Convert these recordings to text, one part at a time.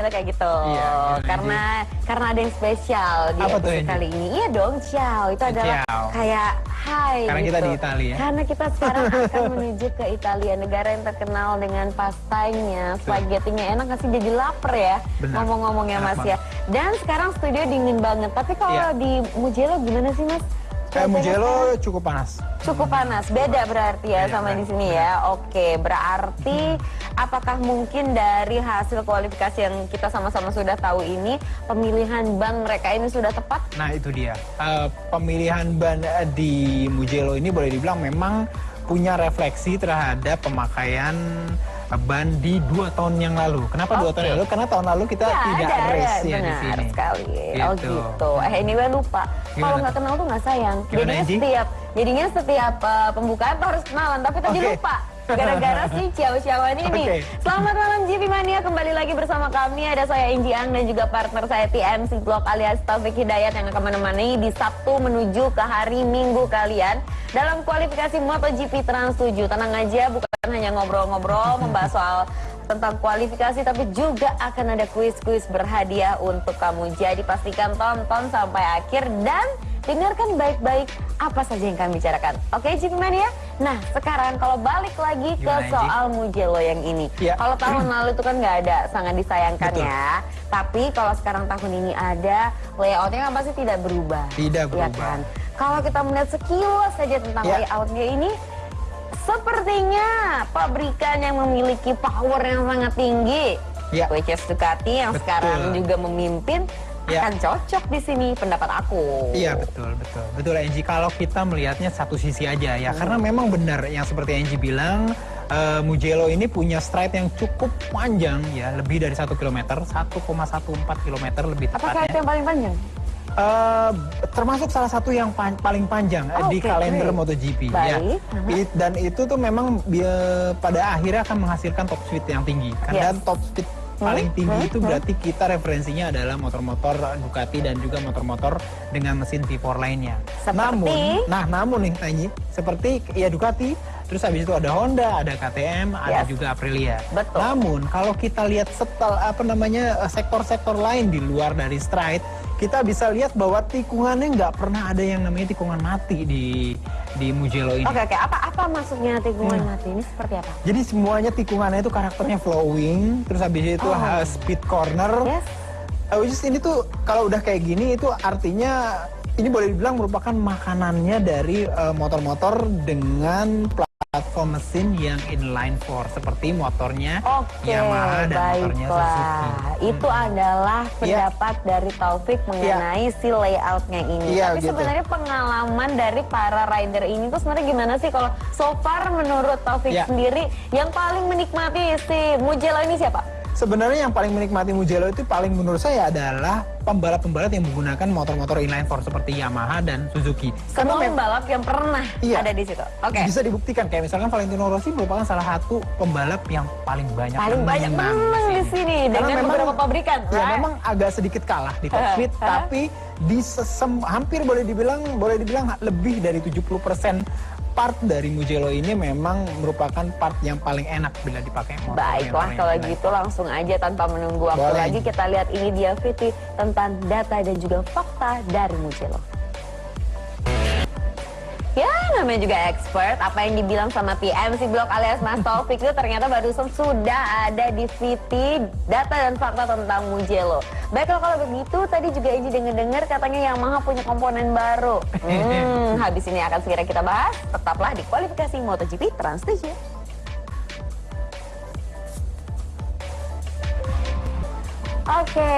panggilnya kayak gitu. Iya, Karena ada yang spesial di episode kali ini. Iya dong, ciao. Itu adalah kayak hai karena gitu. Kita di Italia. Karena kita sekarang akan menuju ke Italia, negara yang terkenal dengan pastainya, spagettinya enak nggak sih, jadi lapar ya. Ngomong-ngomongnya Mas ya. Dan sekarang studio dingin banget. Tapi kalau di Mugello gimana sih Mas? Mugello cukup panas. Cukup panas, beda berarti ya sama di sini ya. Oke, berarti apakah mungkin dari hasil kualifikasi yang kita sama-sama sudah tahu ini, pemilihan ban mereka ini sudah tepat? Nah itu dia, pemilihan ban di Mugello ini boleh dibilang memang punya refleksi terhadap pemakaian ban di 2 tahun yang lalu. Kenapa 2 tahun yang lalu? Karena tahun lalu kita tidak race ya di sini. Sekali. Gitu. Oh gitu. Anyway lupa. Kalau nggak kenal tuh nggak sayang. Jadinya setiap pembukaan tuh harus kenalan. Tapi tadi lupa. Gara-gara si ciao-ciaoan ini. Selamat malam GP Mania, kembali lagi bersama kami. Ada saya Inji Ang dan juga partner saya TMC Blog alias Taufik Hidayat yang akan menemani di Sabtu menuju ke hari Minggu kalian dalam kualifikasi MotoGP Trans 7. Tenang aja, bukan hanya ngobrol-ngobrol membahas soal tentang kualifikasi, tapi juga akan ada kuis-kuis berhadiah untuk kamu. Jadi pastikan tonton sampai akhir dan dengarkan baik-baik apa saja yang kami bicarakan. Oke, GP Mania? Nah, sekarang kalau balik lagi ke soal Mugello yang ini. Kalau tahun lalu itu kan nggak ada, sangat disayangkan ya. Tapi kalau sekarang tahun ini ada, layoutnya kan pasti tidak berubah. Tidak berubah. Ya kan? Kalau kita melihat sekilas saja tentang layoutnya ini, sepertinya pabrikan yang memiliki power yang sangat tinggi, which is Ducati yang sekarang juga memimpin, akan cocok di sini, pendapat aku. Iya betul Angie. Kalau kita melihatnya satu sisi aja ya, karena memang benar yang seperti Angie bilang, Mugello ini punya stride yang cukup panjang ya, lebih dari 1 km, 1,14 km lebih tepatnya. Apakah itu yang paling panjang? Termasuk salah satu yang paling panjang di kalender MotoGP ya. Dan itu tuh memang pada akhirnya akan menghasilkan top speed yang tinggi. Dan top speed paling tinggi itu berarti kita referensinya adalah motor-motor Ducati dan juga motor-motor dengan mesin V4 lainnya. Namun nih Tanyi, seperti ya Ducati, terus habis itu ada Honda, ada KTM, ada juga Aprilia. Namun kalau kita lihat sektor-sektor lain di luar dari stride, kita bisa lihat bahwa tikungannya nggak pernah ada yang namanya tikungan mati di Mugello ini. Oke. Apa maksudnya tikungan mati ini seperti apa? Jadi semuanya tikungannya itu karakternya flowing, terus habis itu speed corner. Ini tuh kalau udah kayak gini itu artinya ini boleh dibilang merupakan makanannya dari motor-motor dengan platform mesin yang inline 4 seperti motornya Yamaha dan motornya Suzuki. Itu adalah pendapat dari Taufik mengenai si layoutnya ini. Tapi sebenarnya pengalaman dari para rider ini tuh sebenarnya gimana sih kalau so far menurut Taufik sendiri yang paling menikmati si Mugello ini siapa? Sebenarnya yang paling menikmati Mugello itu paling menurut saya adalah pembalap-pembalap yang menggunakan motor-motor inline 4 seperti Yamaha dan Suzuki. Semua pembalap yang pernah ada di situ. Bisa dibuktikan kayak misalkan Valentino Rossi merupakan salah satu pembalap yang paling banyak menang di sini dengan beberapa pabrikan. Ya memang agak sedikit kalah di top speed, tapi di hampir boleh dibilang lebih dari 70% part dari Mugello ini memang merupakan part yang paling enak bila dipakai motor. Baiklah kalau gitu langsung aja tanpa menunggu waktu lagi kita lihat ini dia Viti tentang data dan juga fakta dari Mugello. Ya namanya juga expert, apa yang dibilang sama TMC Blog alias Mas Taufik itu ternyata barusan sudah ada di VT data dan fakta tentang Mugello. Baiklah kalau begitu, tadi juga Inji dengar katanya Yamaha punya komponen baru. Habis ini akan segera kita bahas, tetaplah di kualifikasi MotoGP Trans 7. Oke.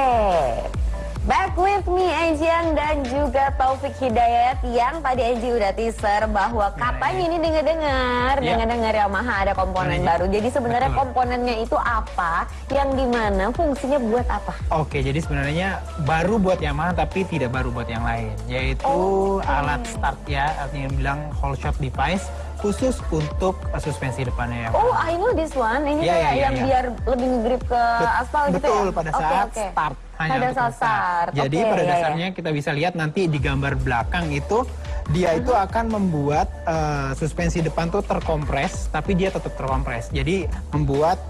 Back with me Angie Ang dan juga Taufik Hidayat yang tadi Angie udah teaser bahwa katanya ini dengar Yamaha ada komponen baru. Jadi sebenarnya komponennya itu apa, yang dimana fungsinya buat apa? Oke, jadi sebenarnya baru buat Yamaha tapi tidak baru buat yang lain, yaitu alat start ya, artinya bilang whole shot device khusus untuk suspensi depannya. I know this one. Ini kayak yang biar lebih ngegrip ke aspal gitu ya? Betul, pada saat start. Hanya pada saat start. Jadi pada dasarnya kita bisa lihat nanti di gambar belakang itu dia itu akan membuat suspensi depan tuh terkompres, tapi dia tetap terkompres. Jadi membuat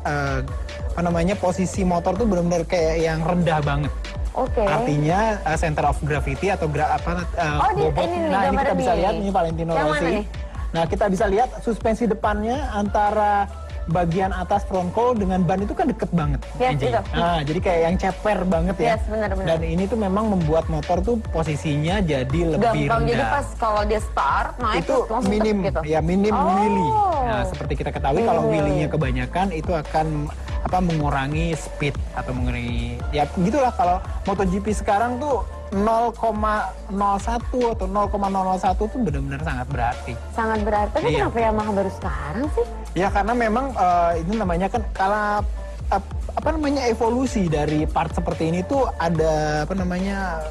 posisi motor tuh benar-benar kayak yang rendah banget. Artinya center of gravity atau bobot. Ini kita bisa lihat ini Valentino Rossi. Nah, kita bisa lihat suspensi depannya antara bagian atas front cowl dengan ban itu kan deket banget. Nah, jadi kayak yang ceper banget ya. Benar-benar. Dan ini tuh memang membuat motor tuh posisinya jadi lebih rendah. Jadi pas kalau dia start, naik itu minim gitu. Ya minim wheelie. Nah, seperti kita ketahui kalau wheelie-nya kebanyakan itu akan mengurangi speed atau mengurangi ya gitulah. Kalau MotoGP sekarang tuh 0,01 atau 0,001 tuh benar-benar sangat berarti. Sangat berarti. Tapi kenapa Yamaha baru sekarang sih? Ya karena memang itu namanya kan kalau evolusi dari part seperti ini tuh ada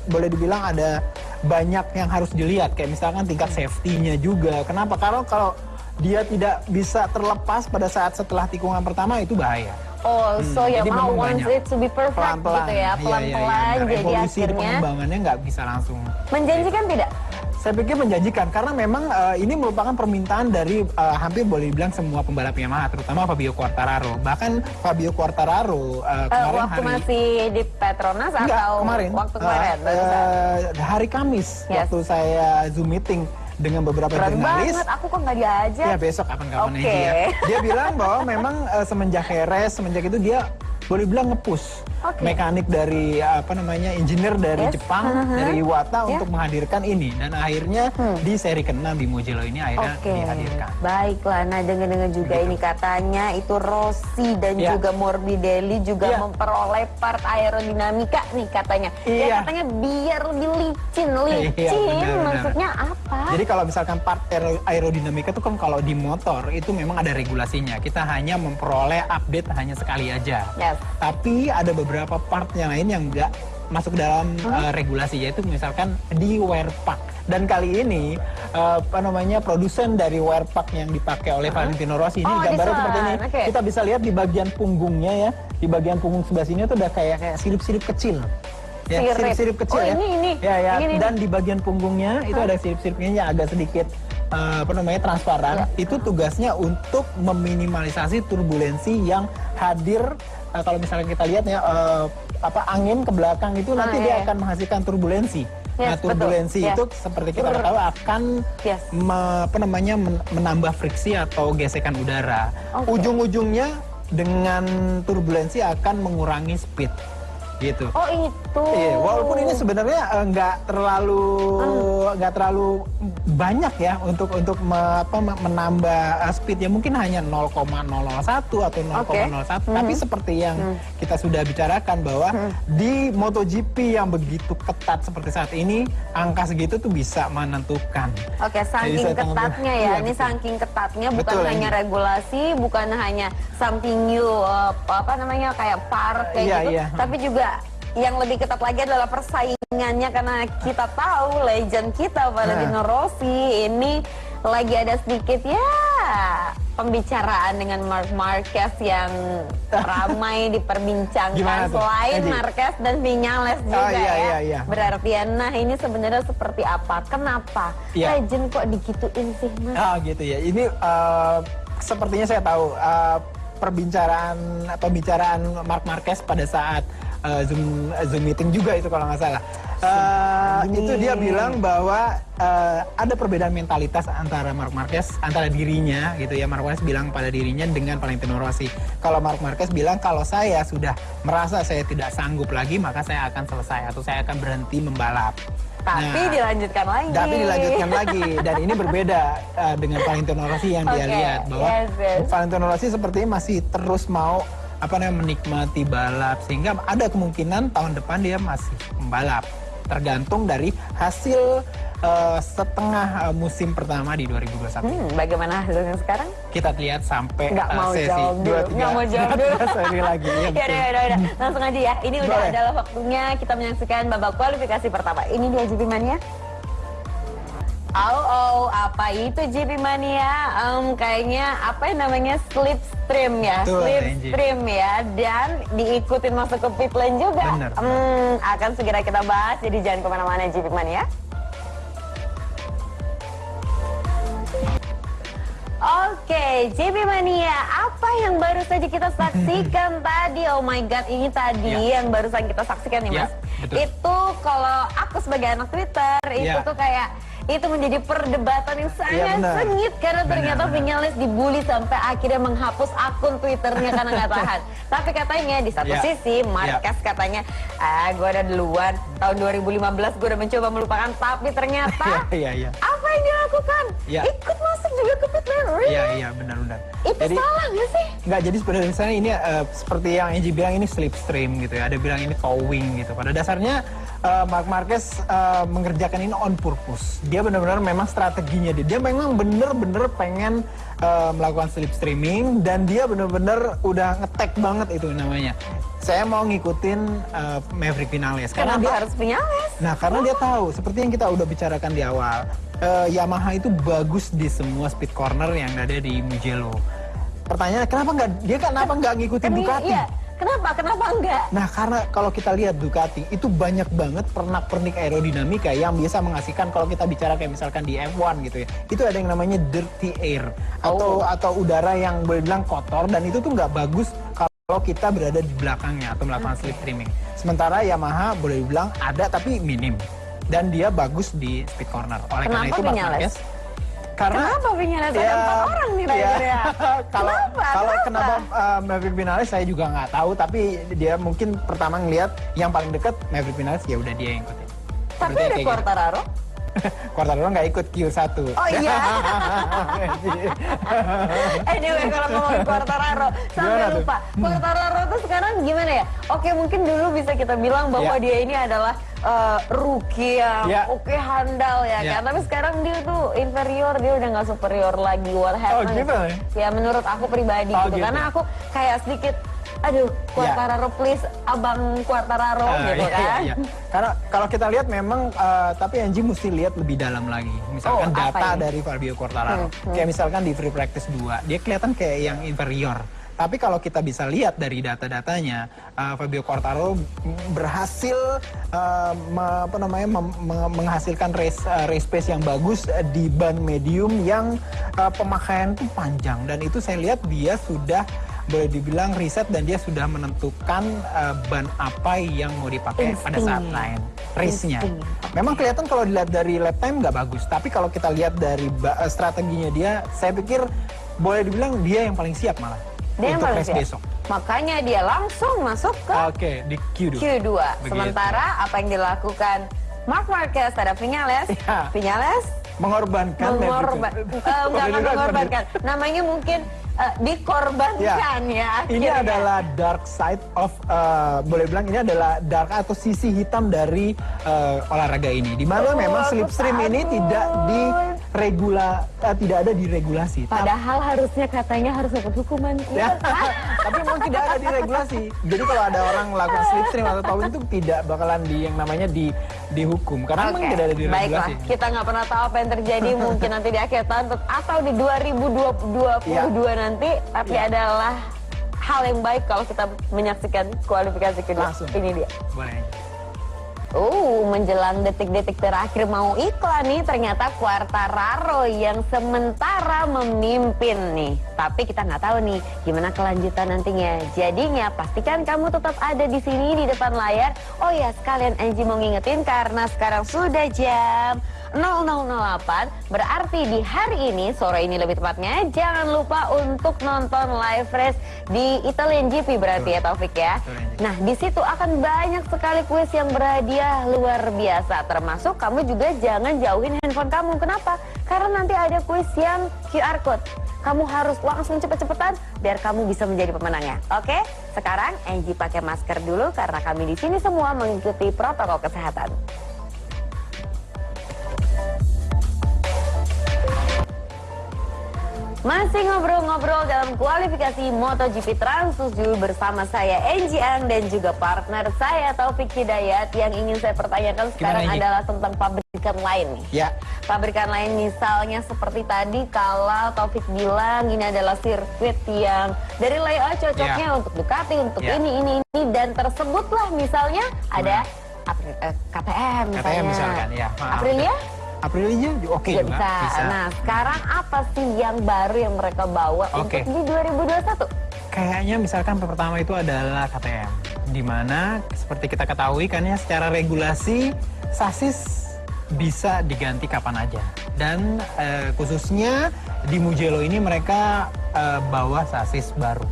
boleh dibilang ada banyak yang harus dilihat, kayak misalkan tingkat safety-nya juga. Kenapa? Kalau dia tidak bisa terlepas pada saat setelah tikungan pertama itu bahaya. So Yamaha wants it to be perfect pelan-pelan, gitu ya, pelan-pelan. Jadi Evolusi pengembangannya nggak bisa langsung. Menjanjikan tidak? Saya pikir menjanjikan karena memang ini merupakan permintaan dari hampir boleh dibilang semua pembalap Yamaha, terutama Fabio Quartararo. Bahkan Fabio Quartararo waktu masih di Petronas atau waktu kemarin? Hari Kamis waktu saya Zoom meeting dengan beberapa jurnalis. Banget, aku kok nggak diajak? Ya besok kapan-kapan aja ya. Dia bilang bahwa memang semenjak itu dia boleh bilang nge-push mekanik dari engineer dari Jepang, dari Iwata untuk menghadirkan ini, dan akhirnya di seri ke-6 di Mugello ini akhirnya dihadirkan. Baiklah, nah dengan juga ini katanya itu Rossi dan juga Morbidelli juga memperoleh part aerodinamika nih katanya. Ya katanya biar lebih licin. Maksudnya apa? Jadi kalau misalkan part aerodinamika itu kan kalau di motor itu memang ada regulasinya. Kita hanya memperoleh update hanya sekali aja. Tapi ada beberapa part yang lain yang nggak masuk dalam regulasi, yaitu misalkan di wear pack. Dan kali ini produsen dari wear pack yang dipakai oleh Valentino Rossi ini gambarnya seperti ini. Kita bisa lihat di bagian punggungnya ya, di bagian punggung sebelah sini tuh udah kayak sirip-sirip kecil. Ya, sirip-sirip kecil ini. Dan di bagian punggungnya itu ada sirip-siripnya yang agak sedikit transparan. Itu tugasnya untuk meminimalisasi turbulensi yang hadir. Kalau misalnya kita lihat ya angin ke belakang itu nanti dia akan menghasilkan turbulensi. Nah, turbulensi itu seperti kita tahu akan menambah friksi atau gesekan udara. Ujung-ujungnya dengan turbulensi akan mengurangi speed. Gitu. Itu. Iya, walaupun ini sebenarnya nggak terlalu banyak ya untuk menambah speednya, mungkin hanya 0,001 atau 0,01. Tapi seperti yang kita sudah bicarakan bahwa di MotoGP yang begitu ketat seperti saat ini, angka segitu tuh bisa menentukan. Saking ketatnya ya. Ini saking ketatnya, bukan hanya regulasi, bukan hanya something new kayak park gitu, tapi juga yang lebih ketat lagi adalah persaingannya, karena kita tahu legend kita Valentino Rossi ini lagi ada sedikit pembicaraan dengan Marc Marquez yang ramai diperbincangkan. Selain Marquez dan Viñales juga berarti nah ini sebenarnya seperti apa? Kenapa legend kok digituin sih, Mas? Gitu ya. Ini sepertinya saya tahu pembicaraan Marc Marquez pada saat Zoom meeting juga itu kalau nggak salah. Itu dia bilang bahwa ada perbedaan mentalitas antara Marc Marquez, antara dirinya gitu ya. Marc Marquez bilang pada dirinya dengan Valentino Rossi. Kalau Marc Marquez bilang kalau saya sudah merasa saya tidak sanggup lagi, maka saya akan selesai atau saya akan berhenti membalap. Tapi dilanjutkan lagi. Dan ini berbeda dengan Valentino Rossi yang dia lihat bahwa Valentino Rossi sepertinya masih terus mau menikmati balap, sehingga ada kemungkinan tahun depan dia masih membalap, tergantung dari hasil setengah musim pertama di 2021. Bagaimana hasilnya sekarang? Kita lihat sampai sesi 2-3 seri lagi. Ya, langsung aja ya. Ini udah adalah waktunya kita menyaksikan babak kualifikasi pertama. Ini dia GP Mania. Apa itu GP Mania? Kayaknya apa yang namanya slipstream ya, slipstream ya, dan diikutin masuk ke pit lane juga. Akan segera kita bahas, jadi jangan kemana-mana GP Mania. JP Mania, apa yang baru saja kita saksikan tadi? Oh my god, ini tadi yang barusan kita saksikan nih Mas. Itu kalau aku sebagai anak Twitter, itu tuh kayak itu menjadi perdebatan yang sangat sengit karena ternyata Vinyales dibully sampai akhirnya menghapus akun Twitternya karena nggak tahan. Tapi katanya di satu sisi Marquez katanya, gue udah duluan tahun 2015 gue udah mencoba melupakan, tapi ternyata apa yang dilakukan? Ikut masuk juga ke pit lane. Iya benar-benar. Itu jadi, salah nggak sih? Nggak, jadi sebenarnya misalnya ini seperti yang Angie bilang, ini slipstream gitu ya. Ada bilang ini towing gitu. Pada dasarnya Marc Marquez mengerjakan ini on purpose. Dia benar-benar memang strateginya dia memang benar-benar pengen melakukan slipstreaming, dan dia benar-benar udah ngetek banget itu namanya. Saya mau ngikutin Maverick Viñales karena dia harus Viñales. Nah, karena dia tahu seperti yang kita udah bicarakan di awal, Yamaha itu bagus di semua speed corner yang ada di Mugello. Pertanyaannya kenapa nggak ngikutin Ducati? Iya. Kenapa enggak? Nah, karena kalau kita lihat Ducati itu banyak banget pernak-pernik aerodinamika yang biasa mengasihkan. Kalau kita bicara kayak misalkan di F1 gitu ya, itu ada yang namanya dirty air atau udara yang boleh bilang kotor, dan itu tuh nggak bagus kalau kita berada di belakangnya atau melakukan slipstreaming. Sementara Yamaha boleh bilang ada tapi minim, dan dia bagus di speed corner. Oleh karena itu Marc Marquez, kenapa Viñales ada 4 orang nih ya? Kalau kenapa Maverick Viñales saya juga nggak tahu, tapi dia mungkin pertama ngelihat yang paling dekat Maverick Viñales, ya udah dia yang ikutin. Tapi ada Quartararo. Quartararo nggak ikut Q1. Oh iya. Anyway, kalau ngomong Quartararo, sampai lupa. Quartararo tuh sekarang gimana ya? Oke, mungkin dulu bisa kita bilang bahwa dia ini adalah rookie yang handal ya kan. Tapi sekarang dia tuh inferior, dia udah nggak superior lagi. What happened? Gitu ya menurut aku pribadi gitu. Karena aku kayak sedikit, aduh, Quartararo please, abang Quartararo gitu kan. Karena kalau kita lihat memang, tapi Angie mesti lihat lebih dalam lagi. Misalkan data dari Fabio Quartararo. Kayak misalkan di free practice 2, dia kelihatan kayak yang inferior. Tapi kalau kita bisa lihat dari data-datanya, Fabio Quartararo berhasil menghasilkan race pace yang bagus di ban medium yang pemakaian tuh panjang, dan itu saya lihat dia sudah boleh dibilang riset, dan dia sudah menentukan ban apa yang mau dipakai pada saat race-nya. Memang kelihatan kalau dilihat dari lap time nggak bagus, tapi kalau kita lihat dari strateginya dia, saya pikir boleh dibilang dia yang paling siap malah. Dia yang paling siap. Besok. Makanya dia langsung masuk ke di Q2. Sementara apa yang dilakukan Marc Marquez terhadap Viñales, Viñales mengorbankan. Namanya mungkin dikorbankan ya. Ini adalah dark side of, boleh bilang ini adalah dark atau sisi hitam dari olahraga ini. Dimana memang slipstream ini tidak ada diregulasi. Padahal harusnya katanya harus dapat hukuman. Tapi memang tidak ada diregulasi. Jadi kalau ada orang melakukan slipstream atau towing itu tidak bakalan yang namanya dihukum, karena memang tidak ada diregulasi. Baiklah, kita nggak pernah tahu apa yang terjadi mungkin nanti di akhir tahun atau di 2022 nanti, tapi adalah hal yang baik kalau kita menyaksikan kualifikasi kedua. Ini dia. Boleh. Menjelang detik-detik terakhir mau iklan nih, ternyata Quartararo yang sementara memimpin nih. Tapi kita nggak tahu nih gimana kelanjutan nantinya. Jadinya pastikan kamu tetap ada di sini di depan layar. Oh ya, sekalian Angie mau ngingetin karena sekarang sudah jam 00.08, berarti di hari ini, sore ini lebih tepatnya, jangan lupa untuk nonton live race di Italian GP berarti ya Taufik ya. Nah, di situ akan banyak sekali kuis yang berhadiah luar biasa, termasuk kamu juga jangan jauhin handphone kamu. Kenapa? Karena nanti ada kuis yang QR code. Kamu harus langsung cepet-cepetan biar kamu bisa menjadi pemenangnya. Oke? Sekarang Angie pakai masker dulu karena kami di sini semua mengikuti protokol kesehatan. Masih ngobrol-ngobrol dalam kualifikasi MotoGP Trans 7 bersama saya Angie Ang dan juga partner saya Taufik Hidayat. Yang ingin saya pertanyakan sekarang adalah tentang pabrikan lain nih. Pabrikan lain misalnya seperti tadi kalau Taufik bilang ini adalah sirkuit yang dari layout cocoknya untuk Ducati, untuk ini dan tersebutlah misalnya ada KTM misalnya. KTM misalkan, Aprilia? Aprilia oke juga bisa. Nah, sekarang apa sih yang baru yang mereka bawa untuk di 2021? Kayaknya misalkan pertama itu adalah KTM, di mana seperti kita ketahui kan ya, secara regulasi sasis bisa diganti kapan aja. Dan khususnya di Mugello ini mereka bawa sasis baru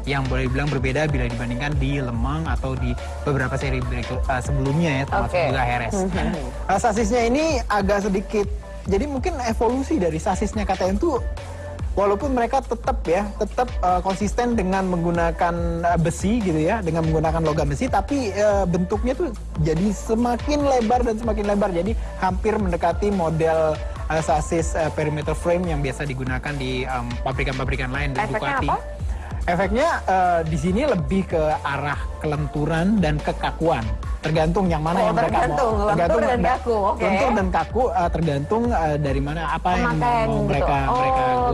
yang boleh dibilang berbeda bila dibandingkan di Le Mans atau di beberapa seri sebelumnya ya, termasuk juga RS. Sasisnya ini agak sedikit, jadi mungkin evolusi dari sasisnya KTM itu, walaupun mereka tetap konsisten dengan menggunakan besi gitu ya, dengan menggunakan logam besi, tapi bentuknya tuh jadi semakin lebar dan semakin lebar, jadi hampir mendekati model sasis perimeter frame yang biasa digunakan di pabrikan-pabrikan lain dan Ducati. Apa? Efeknya di sini lebih ke arah kelenturan dan kekakuan. Tergantung yang mana yang mereka mau. Tergantung dan kaku. Lentur dan kaku tergantung dari mana apa yang mau mereka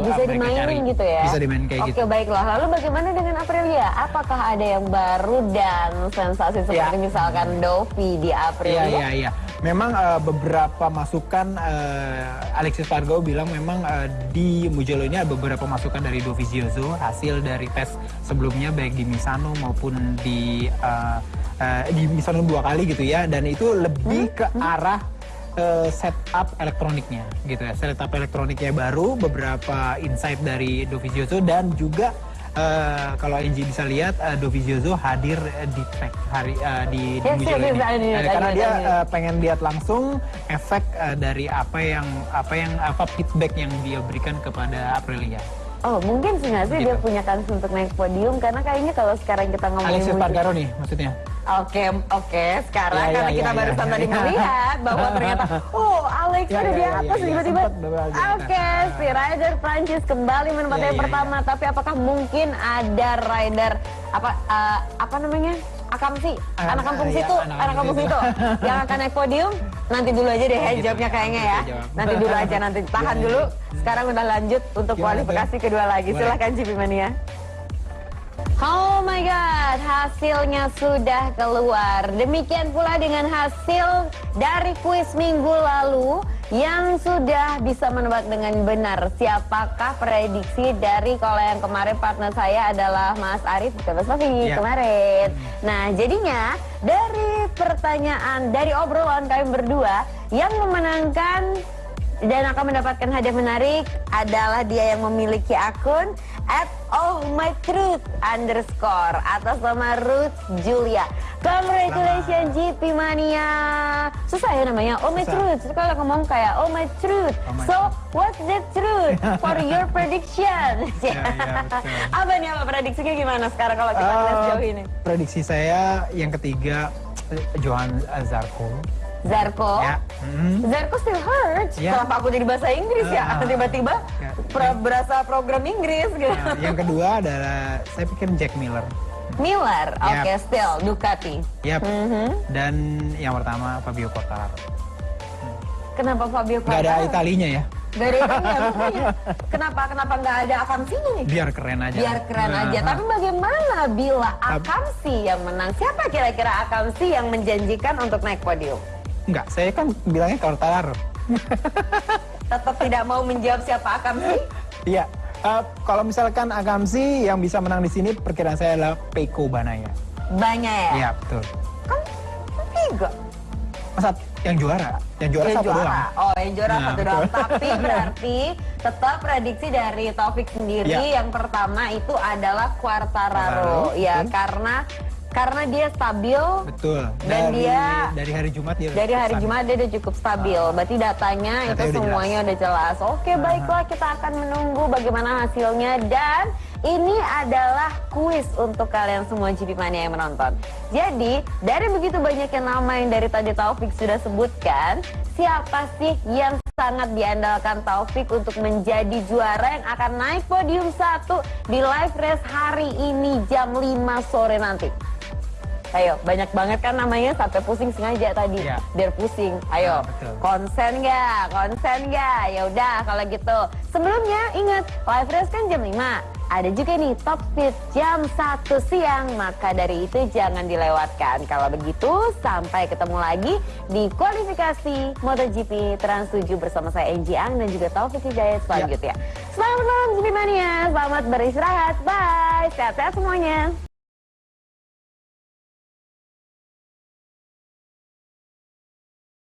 bisa dimainin gitu ya. Bisa dimainin kayak gitu. Oke, baiklah. Lalu bagaimana dengan Aprilia? Apakah ada yang baru dan sensasi seperti misalkan Dovi di Aprilia? Iya. Memang beberapa masukan Alexis Fargo bilang memang di Mugello ini ada beberapa masukan dari Dovizioso hasil dari tes sebelumnya baik di Misano maupun di Misano 2 kali gitu ya, dan itu lebih ke arah setup elektroniknya gitu ya, setup elektroniknya baru, beberapa insight dari Dovizioso, dan juga kalau Angie bisa lihat Dovizioso hadir di track di Mugello ini karena dia pengen lihat langsung efek dari apa feedback yang dia berikan kepada Aprilia. Oh, mungkin sih nggak sih dia punya kans untuk naik podium, karena kayaknya kalau sekarang kita ngomongin Alexis Spargaro nih maksudnya. Oke. Sekarang karena kita barusan tadi melihat bahwa ternyata Alex udah di atas tiba-tiba. Oke, si rider Prancis kembali menempati yang pertama. Tapi apakah mungkin ada rider apa namanya? Akamsi, anak kampung situ yang akan naik podium? Nanti dulu aja deh jawabnya kayaknya ya. Nanti dulu aja, nanti tahan dulu. Sekarang udah lanjut untuk kualifikasi kedua lagi. Silahkan GP Mania. Oh my god, hasilnya sudah keluar. Demikian pula dengan hasil dari kuis minggu lalu yang sudah bisa menebak dengan benar siapakah prediksi dari, kalau yang kemarin partner saya adalah Mas Arif bukan Mas Novi kemarin. Nah, jadinya dari pertanyaan, dari obrolan kami berdua, yang memenangkan dan akan mendapatkan hadiah menarik adalah dia yang memiliki akun @ohmytruth_ atas nama Ruth Julia. Congratulations GP Mania. Susah ya namanya, Oh My Truth. Kalau ngomong kayak Oh My Truth. So what's the truth for your prediction? Apa prediksinya gimana sekarang kalau kita lihat sejauh ini? Prediksi saya yang ketiga Johan Zarco. Ya. Zarco still hurts. Kenapa aku jadi bahasa Inggris tiba-tiba berasa program Inggris gitu. Yang kedua adalah saya pikir Jack Miller. Oke, still Ducati. Dan yang pertama Fabio Quartararo. Kenapa Fabio Quartararo? Gak ada Italinya ya? Gak ada Italinya, makanya. Kenapa nggak ada Akamsinya nih? Biar keren aja. Tapi bagaimana bila Akamsi yang menang? Siapa kira-kira Akamsi yang menjanjikan untuk naik podium? Enggak, saya kan bilangnya Quartararo. Tetap tidak mau menjawab siapa Akamsi? Iya. Kalau misalkan Akamsi yang bisa menang di sini, perkiraan saya adalah Pecco Bagnaia. Iya, betul. Kan 3. Masa yang juara? Yang juara satu doang. Oh, yang juara satu doang. Tapi berarti tetap prediksi dari Taufik sendiri yang pertama itu adalah Quartararo. Ya, karena dia stabil. Betul. Dan dari hari Jumat dia udah cukup stabil. Berarti datanya itu semuanya udah jelas. Oke, baiklah, kita akan menunggu bagaimana hasilnya, dan ini adalah kuis untuk kalian semua GP Mania yang menonton. Jadi, dari begitu banyaknya nama yang dari tadi Taufik sudah sebutkan, siapa sih yang sangat diandalkan Taufik untuk menjadi juara yang akan naik podium 1 di live race hari ini jam 5 sore nanti? Ayo, banyak banget kan namanya sampai pusing sengaja tadi. Biar pusing. Ayo, konsen nggak? Konsen nggak? Ya udah kalau gitu. Sebelumnya ingat, live race kan jam 5. Ada juga nih top speed jam 1 siang, maka dari itu jangan dilewatkan. Kalau begitu, sampai ketemu lagi di kualifikasi MotoGP Trans 7 bersama saya Enji Ang dan juga Taufik Hidayat selanjutnya. Selamat malam GP Mania, selamat beristirahat, bye, sehat-sehat semuanya.